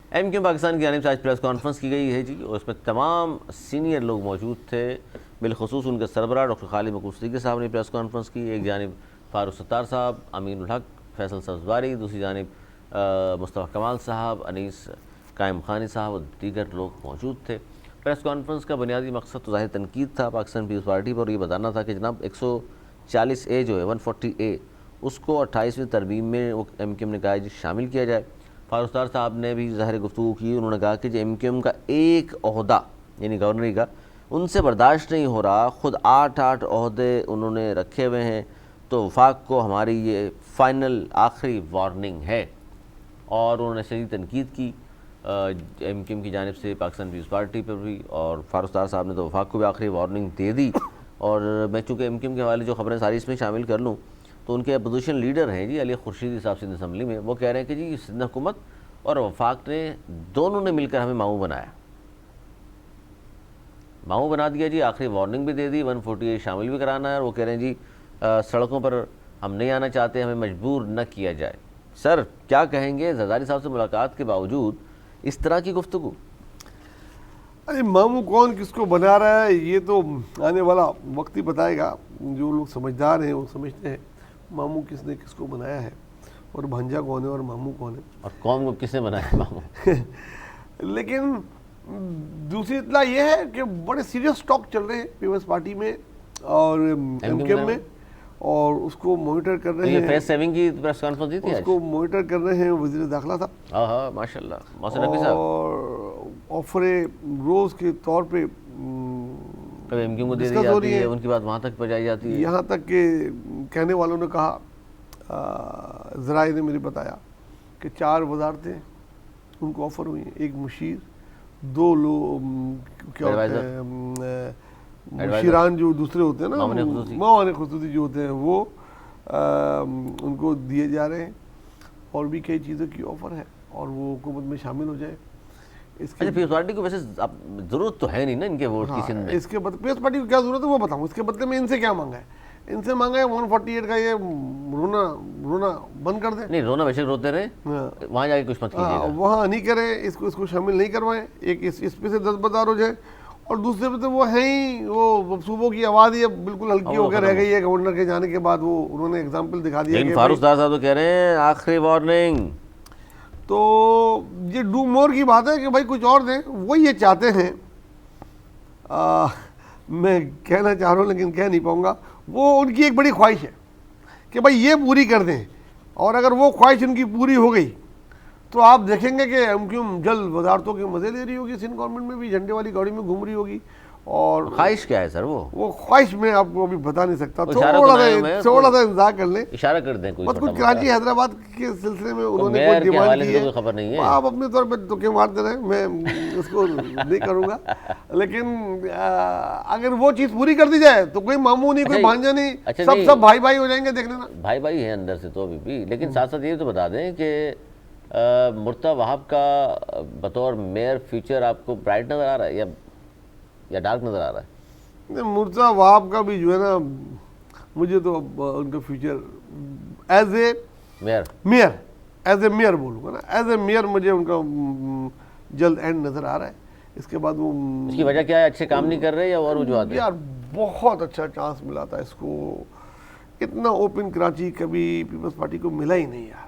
MQ Pakistan की जानिब से आज प्रेस कॉन्फ्रेंस की गई है जी, और उसमें तमाम सीनियर लोग मौजूद थे। बिलखसूस उनके सरबराह डॉक्टर खालिद मकसूदी साहब ने प्रेस कॉन्फ्रेंस की। एक जानिब फारूक सत्तार साहब, अमीनुल हक, फैसल सब्ज़वारी, दूसरी जानिब मुस्तफ़ा कमाल साहब, अनीस कायम खानी साहब और दीगर लोग मौजूद थे। प्रेस कॉन्फ्रेंस का बुनियादी मकसद तो ज़ाहिर तनकीद था पाकिस्तान पीपल्स पार्टी पर। ये बताना था कि जनाब 140A जो है 140A उसको 28वीं तरमीम में वो MQM ने कहा जी शामिल किया जाए। फारूक सत्तार साहब ने भी ज़ाहिर गुफ्तगू की। उन्होंने कहा कि जो MQM का एक ओहदा यानी गवर्नरी का उनसे बर्दाश्त नहीं हो रहा, ख़ुद 8 ओहदे उन्होंने रखे हुए हैं, तो वफाक को हमारी ये फ़ाइनल आखिरी वार्निंग है। और उन्होंने शदीद तनकीद की MQM की जानिब से पाकिस्तान पीपल्स पार्टी पर भी, और फारूक सत्तार साहब ने तो वफाक को भी आखिरी वार्निंग दे दी। और मैं चूँकि MQM के हवाले जो खबरें सारी इसमें शामिल कर लूँ तो उनके अपोजिशन लीडर हैं जी अली खुर्शीदी साहब सिंध असम्बली में, वो कह रहे हैं कि जी सिंध हुकूमत और वफाक ने दोनों ने मिलकर हमें माऊ बनाया, माऊ बना दिया जी, आखिरी वार्निंग भी दे दी, 140A शामिल भी कराना है। और वो कह रहे हैं जी सड़कों पर हम नहीं आना चाहते, हमें मजबूर न किया जाए। सर क्या कहेंगे जरदारी साहब से मुलाकात के बावजूद इस तरह की गुफ्तगू? अरे मामू कौन किसको बना रहा है ये तो आने वाला वक्त ही बताएगा। जो लोग समझदार हैं वो समझते हैं मामू किसने किसको बनाया है और भांजा कौन है और मामू कौन है और कौन को किसने बनाया है मामू। लेकिन दूसरी इतला ये है कि बड़े सीरियस टॉक चल रहे हैं पीपल्स पार्टी में और MQM में, और उसको मॉनिटर कर रहे हैं। फेस सेविंग की प्रेस कॉन्फ्रेंस दी थी आज, उसको मॉनिटर कर रहे हैं वज़ीर दाखिला साहब। हाँ माशाल्लाह मोहसिन नकवी साहब। और ऑफरे रोज़ के तौर पे कभी MQM को दे दी जाती है, उनकी बात वहाँ तक पहुँचाई जाती है। यहाँ तक कि कहने वालों ने कहा, ज़राए ने मुझे बताया कि 4 वजारतें उनको ऑफ़र हुई हैं, एक मुशीर, 2 लोग क्या होते हैं मुशीरान जो दूसरे होते हैं ना, मावान खुसूसी जो होते हैं वो उनको दिए जा रहे हैं, और भी कई चीज़ों की ऑफ़र है और वो हुकूमत में शामिल हो जाए। इसके पीपल्स पार्टी को वैसे ज़रूरत तो है नहीं ना इनके वोट की सिंध में। इसके बदले पीपल्स पार्टी को क्या ज़रूरत है वो बताऊँ। इसके बदले में इनसे क्या मांगा है? इनसे मांगा है 148 का ये रोना बंद कर दें। नहीं रोना बेशक रोते रहे, वहाँ जाके कुछ मत कीजिएगा, वहाँ नहीं करें, इसको शामिल नहीं करवाएं। एक इस पे से दस्तबरदार हो जाए, और दूसरे पे तो वो है ही वो सूबों की आवाज़ ही बिल्कुल हल्की होकर रह गई है गवर्नर के जाने के बाद। वो उन्होंने एग्जाम्पल दिखा दिया। लेकिन फारूक साहब तो कह रहे हैं आखिरी वार्निंग। तो ये डू मोर की बात है कि भाई कुछ और दें, वो ये चाहते हैं। मैं कहना चाह रहा हूँ लेकिन कह नहीं पाऊँगा। वो उनकी एक बड़ी ख्वाहिश है कि भाई ये पूरी कर दें, और अगर वो ख्वाहिश उनकी पूरी हो गई तो आप देखेंगे कि MQM जल्द वजारतों के मज़े ले रही होगी, सिंध गवर्नमेंट में भी झंडे वाली गाड़ी में घूम रही होगी। और ख्वाहिश क्या है सर? वो ख्वाहिश मैं आपको अभी बता नहीं सकता, थोड़ा सा इंतजार कर लें, इशारा कर दें। कुछ कराची हैदराबाद के सिलसिले में उन्होंने कोई डिमांड की है, खबर नहीं है। आप अपने तौर पे तुक्के मारते रहे, मैं उसको नहीं करूँगा। लेकिन अगर वो चीज़ पूरी कर दी जाए तो कोई मामू नहीं, कोई भांजा नहीं, सब भाई भाई हो जाएंगे। देख लेना, भाई भाई है अंदर से तो अभी भी। लेकिन साथ साथ ये तो बता दें कि मुर्तज़ा वहाब का बतौर मेयर फ्यूचर आपको ब्राइट नज़र आ रहा है या डार्क नज़र आ रहा है? मुर्तज़ा वहाब का भी जो है ना, मुझे तो उनका फ्यूचर एज ए मेयर बोलूँगा ना, एज ए मेयर मुझे उनका जल्द एंड नज़र आ रहा है। इसके बाद वो इसकी वजह क्या है? अच्छे काम नहीं कर रहे या और वजूहत? यार बहुत अच्छा चांस मिला था इसको, इतना ओपन कराची कभी पीपल्स पार्टी को मिला ही नहीं यार।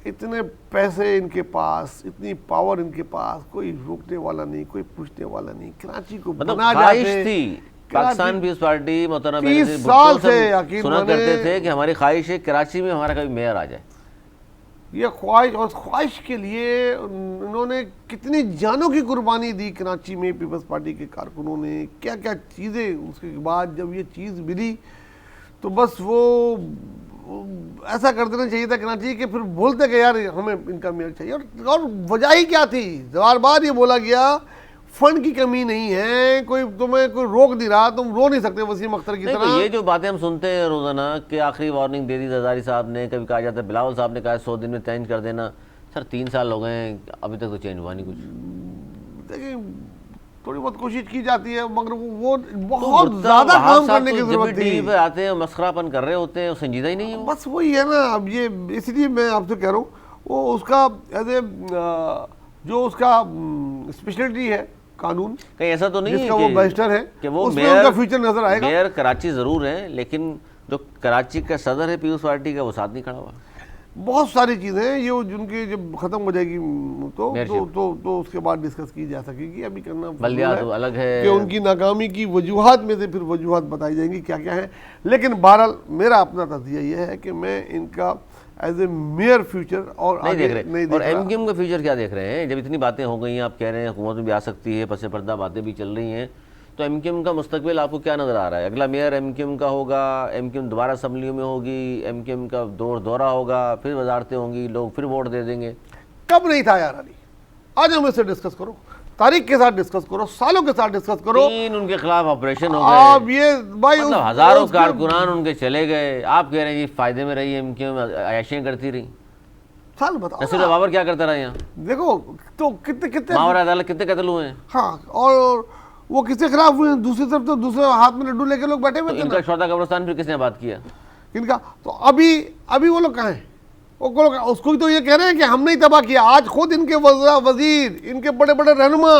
इतने पैसे इनके पास, इतनी पावर इनके पास, कोई रोकने वाला नहीं, कोई पूछने वाला नहीं। कराची को मतलब ख्वाहिश थी पाकिस्तान पीपल्स पार्टी मोहतरम 30 साल से सुना करते थे कि हमारी ख्वाहिश है कराची में हमारा कभी मेयर आ जाए। ये ख्वाहिश, और ख्वाहिश के लिए उन्होंने कितनी जानों की कुर्बानी दी कराची में पीपल्स पार्टी के कारकुनों ने, क्या क्या चीज़ें। उसके बाद जब ये चीज़ मिली तो बस वो ऐसा कर देना चाहिए था कराची के, फिर बोलते कि यार हमें इनका मेयर चाहिए। और वजह ही क्या थी? बार बार ये बोला गया फंड की कमी नहीं है, कोई तुम्हें कोई रोक नहीं रहा, तुम रो नहीं सकते वसीम अख्तर की तरह। तो ये जो बातें हम सुनते हैं रोजाना कि आखिरी वार्निंग दे दी जरदारी साहब ने, कभी कहा जाता है बिलावल साहब ने कहा 100 दिन में चेंज कर देना। सर 3 साल हो गए हैं, अभी तक तो चेंज हुआ नहीं कुछ। देखिए थोड़ी बहुत कोशिश की जाती है, मगर वो बहुत ज्यादा काम करने की जरूरत थी। पे आते हैं मस्खरापन कर रहे होते हैं, संजीदा ही नहीं है। बस वही है ना, अब ये इसलिए मैं आपसे कह रहा हूँ वो उसका एज ए जो उसका स्पेशलिटी है कानून, कहीं ऐसा तो नहीं है जिसका वो बैरिस्टर है, कि वो उसमें मेयर उनका फ्यूचर नजर आएगा। मेयर कराची जरूर है, लेकिन जो कराची का सदर है पीपल्स पार्टी का, वो साथ नहीं खड़ा हुआ। बहुत सारी चीज़ें हैं ये जिनकी जब खत्म हो जाएगी मेयरशिप। तो उसके बाद डिस्कस की जा सकेगी। अभी करना बल्दिया फजूल तो अलग है कि उनकी नाकामी की वजूहात में से फिर वजूहात बताई जाएंगी क्या क्या है। लेकिन बहरहाल मेरा अपना तज़िया ये है कि मैं इनका एज ए मेयर फ्यूचर और नहीं आगे देख रहे। नहीं और देख रहा। एमक्यूएम का फ्यूचर क्या देख रहे हैं? जब इतनी बातें हो गई हैं, आप कह रहे हैं हुकूमत में भी आ सकती है, पसे पर्दा बातें भी चल रही हैं, तो एमक्यूएम का मुस्तकबिल आपको क्या नज़र आ रहा है? अगला मेयर एमक्यूएम का होगा, एमक्यूएम दोबारा असम्बलियों में होगी, एमक्यूएम का दौरा होगा, फिर वजारतें होंगी, लोग फिर वोट दे देंगे। कब नहीं था यार अली, आज हम इससे डिस्कस करो, तारीख के साथ डिस्कस करो, सालों के साथ डिस्कस करो। 3 उनके खिलाफ ऑपरेशन हो आप गए, ये भाई मतलब हजारों कारकुनान उनके चले गए। आप कह रहे हैं जी फायदे में रही एमक्यूएम, ऐशें करती रही। साल बताओ नसीर बाबर क्या करता रहा यहाँ? देखो तो कितने कितने मावर अदालत कितने कत्ल हुए हैं? हाँ, और वो किसके खिलाफ हुए हैं? दूसरी तरफ तो दूसरे हाथ में लड्डू लेके लोग बैठे हुए तो थे इनका ना। शोधा कब्रिस्तान फिर किसने बात किया? इनका तो अभी वो लोग कहाँ हैं? वो लोग उसको तो ये कह रहे हैं कि हमने ही तबाह किया। आज खुद इनके वजीर, इनके बड़े बड़े रहनुमा,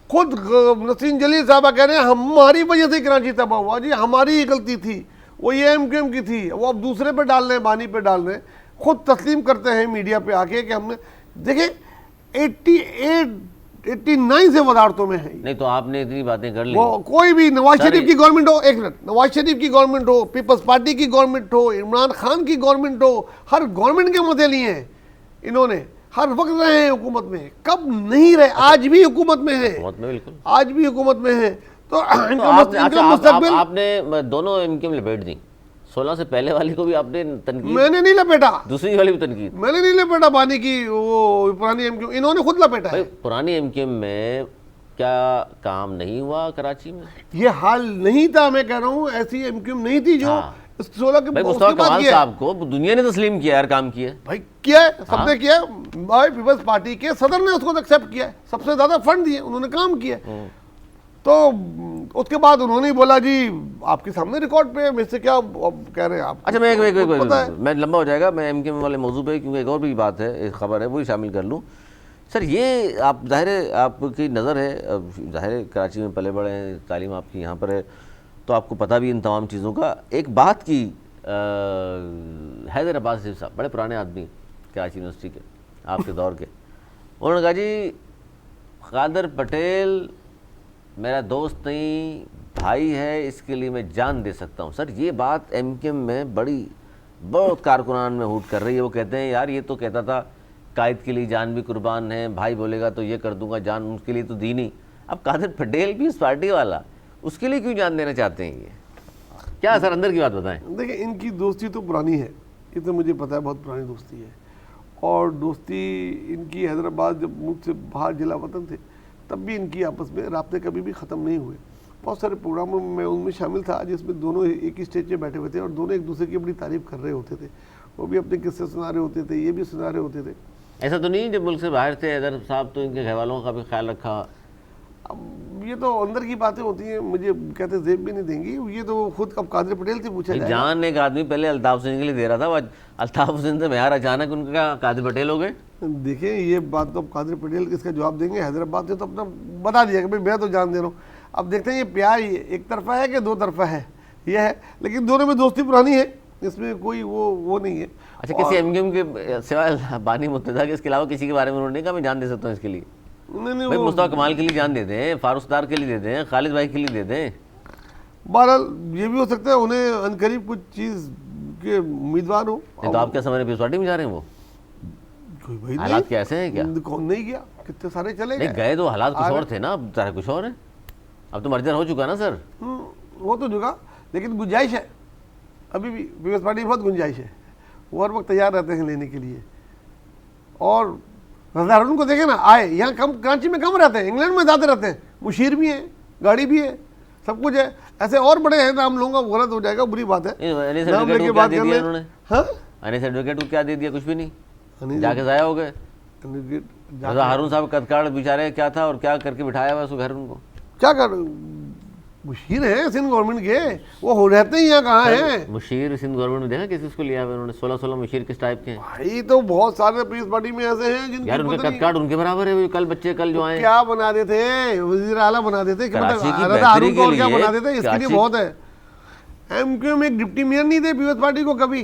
खुद नसीम जलील साहबा कह रहे हैं हमारी वजह से कराची तबाह हुआ जी, हमारी ही गलती थी, वो ये एमक्यूएम की थी। वो अब दूसरे पे डाल रहे हैं, बानी पे डाल रहे हैं। खुद तस्लीम करते हैं मीडिया पे आके कि हमने देखे 89 से वजारतों में है। नहीं तो आपने इतनी बातें कर ली। वो कोई भी नवाज शरीफ की गवर्नमेंट हो, एक मिनट, नवाज शरीफ की गवर्नमेंट हो, पीपल्स पार्टी की गवर्नमेंट हो, इमरान खान की गवर्नमेंट हो, हर गवर्नमेंट के मजे लिए हैं इन्होंने, हर वक्त रहे हैं हुकूमत में, कब नहीं रहे, आज भी हुकूमत में है, हुकूमत में बिल्कुल। आज भी हुकूमत में है। तो अच्छा, मुस्तकबिल आपने दोनों एमक्यूएम लपेट दी। 16 से पहले वाली को भी आपने तनकीद, मैंने नहीं लपेटा, दूसरी वाली भी तनकीद। मैंने नहीं लपेटा बानी की वो पुरानी एमक्यूएम, इन्होंने खुद लपेटा है। पुरानी एमक्यूएम में क्या काम नहीं हुआ कराची में? ये हाल नहीं था, मैं कह रहा हूँ ऐसी एमक्यूएम नहीं थी जो 16 के भाई उसके मुस्तफा बाद कमाल किया है। साहब को दुनिया ने तस्लीम किया यार, काम किया। भाई किया है, सबने किया है। भाई पीपल्स पार्टी के सदर ने उसको एक्सेप्ट किया है, सबसे ज्यादा फंड दिए, उन्होंने काम किया है। तो उसके बाद उन्होंने बोला जी आपके सामने रिकॉर्ड पे, मुझसे क्या कह रहे हैं आप? अच्छा मैं लंबा हो जाएगा, मैं एमक्यूएम वाले मौजू पे, क्योंकि एक और भी बात है, एक खबर है, वो ही शामिल कर लूँ। सर ये आप जाहिर है आपकी नज़र है, जाहिर है कराची में पले बड़े हैं, तालीम आपकी यहाँ पर है, तो आपको पता भी इन तमाम चीज़ों का। एक बात की हैदर अब्बास साहब, बड़े पुराने आदमी कराची यूनिवर्सिटी के, आपके दौर के, उन्होंने कहा जी कादर पटेल मेरा दोस्त नहीं भाई है, इसके लिए मैं जान दे सकता हूँ। सर ये बात एमक्यूएम में बहुत कारकुनान में हूट कर रही है। वो कहते हैं यार ये तो कहता था कायद के लिए जान भी कुर्बान है, भाई बोलेगा तो ये कर दूंगा, जान उसके लिए तो दी नहीं। अब कादर पटेल भी इस पार्टी वाला, उसके लिए क्यों जान देना चाहते हैं? ये क्या सर अंदर की बात बताएं। देखिए इनकी दोस्ती तो पुरानी है, ये तो मुझे पता है, बहुत पुरानी दोस्ती है। और दोस्ती इनकी हैदराबाद जब मुझसे बाहर जिला वतन थे तब भी इनकी आपस में राब्ते कभी भी ख़त्म नहीं हुए। बहुत सारे प्रोग्रामों में उनमें शामिल था जिसमें दोनों एक ही स्टेज पे बैठे हुए थे और दोनों एक दूसरे की बड़ी तारीफ़ कर रहे होते थे। वो भी अपने किस्से सुना रहे होते थे, ये भी सुना रहे होते थे। ऐसा तो नहीं जब मुल्क से बाहर थे हैदर साहब तो इनके घर वालों का भी ख्याल रखा? अब ये तो अंदर की बातें होती हैं, मुझे कहते जेब भी नहीं देंगी। ये तो खुद अब कादर पटेल से पूछा जाए। जान एक आदमी पहले अल्ताफ हुसैन के लिए दे रहा था, वो अल्ताफ हुसैन से यार अचानक उनका कादर पटेल हो गए। देखिए ये बात तो अब कादर पटेल इसका जवाब देंगे। हैदराबाद से तो अपना बता दिया कि भाई मैं तो जान दे रहा हूँ। अब देखते हैं ये प्यार एक तरफा है कि दो तरफा है, ये है। लेकिन दोनों में दोस्ती पुरानी है, इसमें कोई वो नहीं है। अच्छा किसी एमक्यूएम के सिवाय बानी मुर्तज़ा के, इसके अलावा किसी के बारे में उन्होंने कहा मैं जान दे सकता हूँ इसके लिए? नहीं भाई मुस्तफा कमाल के लिए जान दे दें, फारूक सत्तार के लिए दे दें, खालिद भाई के लिए दे दें। बहरहाल ये भी हो सकता है उन्हें अनकरीब कुछ चीज़ के उम्मीदवार हो। तो आप क्या समझ रहे हैं पार्टी में जा रहे हैं? वो कोई भाई हालात क्या ऐसे हैं क्या? कौन नहीं गया, कितने सारे चले नहीं गए तो हालात कुछ और थे ना, अब तरह कुछ और है। अब तो मर्जर हो चुका ना सर। वो तो जुगा, लेकिन गुंजाइश है अभी भी। पीपल्स पार्टी में बहुत गुंजाइश है, वो हर वक्त तैयार रहते हैं लेने के लिए। और रज़ाकारों को देखे ना, आए यहाँ कम, कराची में कम रहते हैं, इंग्लैंड में ज़्यादा रहते हैं। मुशीर भी है, गाड़ी भी है, सब कुछ है। ऐसे और बड़े हैं, नाम लूँगा गलत हो जाएगा, बुरी बात है। नाम लेके बात कर ले। हाँ अनीस एडवोकेट को क्या दे दिया? कुछ भी नहीं, जाके ज़ाया हो गए। हारून साहब कदकाड़ बेचारे क्या था और क्या करके बिठाया हुआ उसको घर, उनको क्या कर मुशीर है सिंध गवर्नमेंट के, वो हो रहते ही यहाँ कहाँ हैं? मुशीर सिंध गवर्नमेंट में देखा किसी उसको लिया है उन्होंने? 16 मुशीर किस टाइप के हैं भाई? तो बहुत सारे पीपल्स पार्टी में ऐसे हैं जिनके यार, उनका कद काट उनके बराबर है। वो कल बच्चे कल जो आए क्या बना देते, वजीर आला बना देते, कराची की रजा हारून को और क्या बेहतरी के बना लिए देते, इसके लिए कराची- बहुत है। एमक्यू में एक डिप्टी मेयर नहीं थे पीपल्स पार्टी को कभी,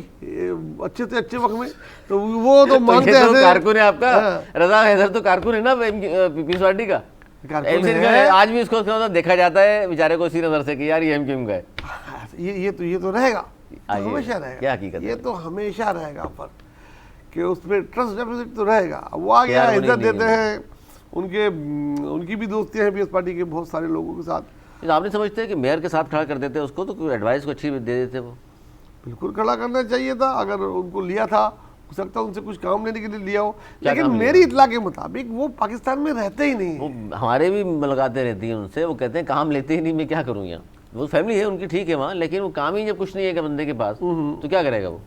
अच्छे से अच्छे वक्त में, तो वो तो मानते ये तो ऐसे कारकुन है आपका। हाँ। रजा हैदर तो कारकुन है ना पीपल्स पार्टी का। कारकुन MC का है। आज भी उसको देखा जाता है बेचारे को इसी नजर से कि यार ये एमक्यूएम का है। ये तो रहेगा, तो आइए, हमेशा रहेगा। क्या हकीकत ये है? तो हमेशा रहेगा पर कि उस पर ट्रस्ट डेफिसिट तो रहेगा। वो आ गया, यार, इज्जत नहीं, देते हैं, उनकी भी दोस्तियां हैं पीएस पार्टी के बहुत सारे लोगों के साथ। आप नहीं समझते कि मेयर के साथ खड़ा कर देते उसको, तो एडवाइस को अच्छी दे देते वो? बिल्कुल खड़ा करना चाहिए था, अगर उनको लिया था, हो सकता है उनसे कुछ काम लेने के लिए लिया हो, क्या लेकिन काम लिया? मेरी इतला के मुताबिक वो पाकिस्तान में रहते ही नहीं वो हैं। हमारे भी मुलाकातें रहती हैं उनसे, वो कहते हैं काम लेते ही नहीं, मैं क्या करूँ यहाँ। वो फैमिली है उनकी, ठीक है वहाँ, लेकिन वो काम ही जब कुछ नहीं है बंदे के पास तो क्या करेगा वो?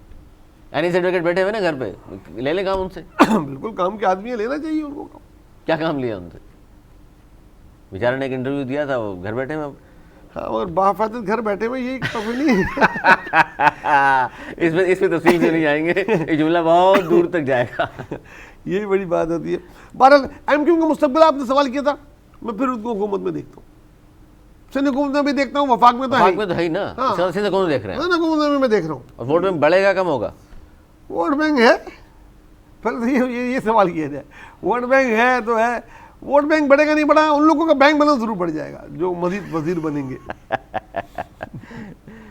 एनी सर्टिफिकेट बैठे हुए ना घर पे, ले ले काम उनसे। बिल्कुल काम के आदमी है, लेना चाहिए उनको काम। क्या काम लिया उनसे? बेचारे ने एक इंटरव्यू दिया था, वो घर बैठे हैं अब। हाँ, और बाफायदत घर बैठे हुए यही काफी नहीं इसमें तस्वीर से नहीं जाएंगे, ये जुमला बहुत दूर तक जाएगा। यही बड़ी बात होती है। बहरहाल एमक्यू का मुस्तकबिल आपने सवाल किया था, मैं फिर उनको हुकूमत में देखता हूँ, सिंध हुकूमत में भी देखता हूँ, वफाक में तो वफाक में तो है ही ना। हाँ। इसका सीधे कौन देख रहे हैं? हुकूमत में मैं देख रहा हूँ। और वोट में बढ़ेगा कम होगा? वोट बैंक है, फिर ये सवाल किया जाए, वोट बैंक है तो है, वोट बैंक बढ़ेगा नहीं बढ़ा, उन लोगों का बैंक बैलेंस जरूर बढ़ जाएगा जो मजीद वजीर बनेंगे।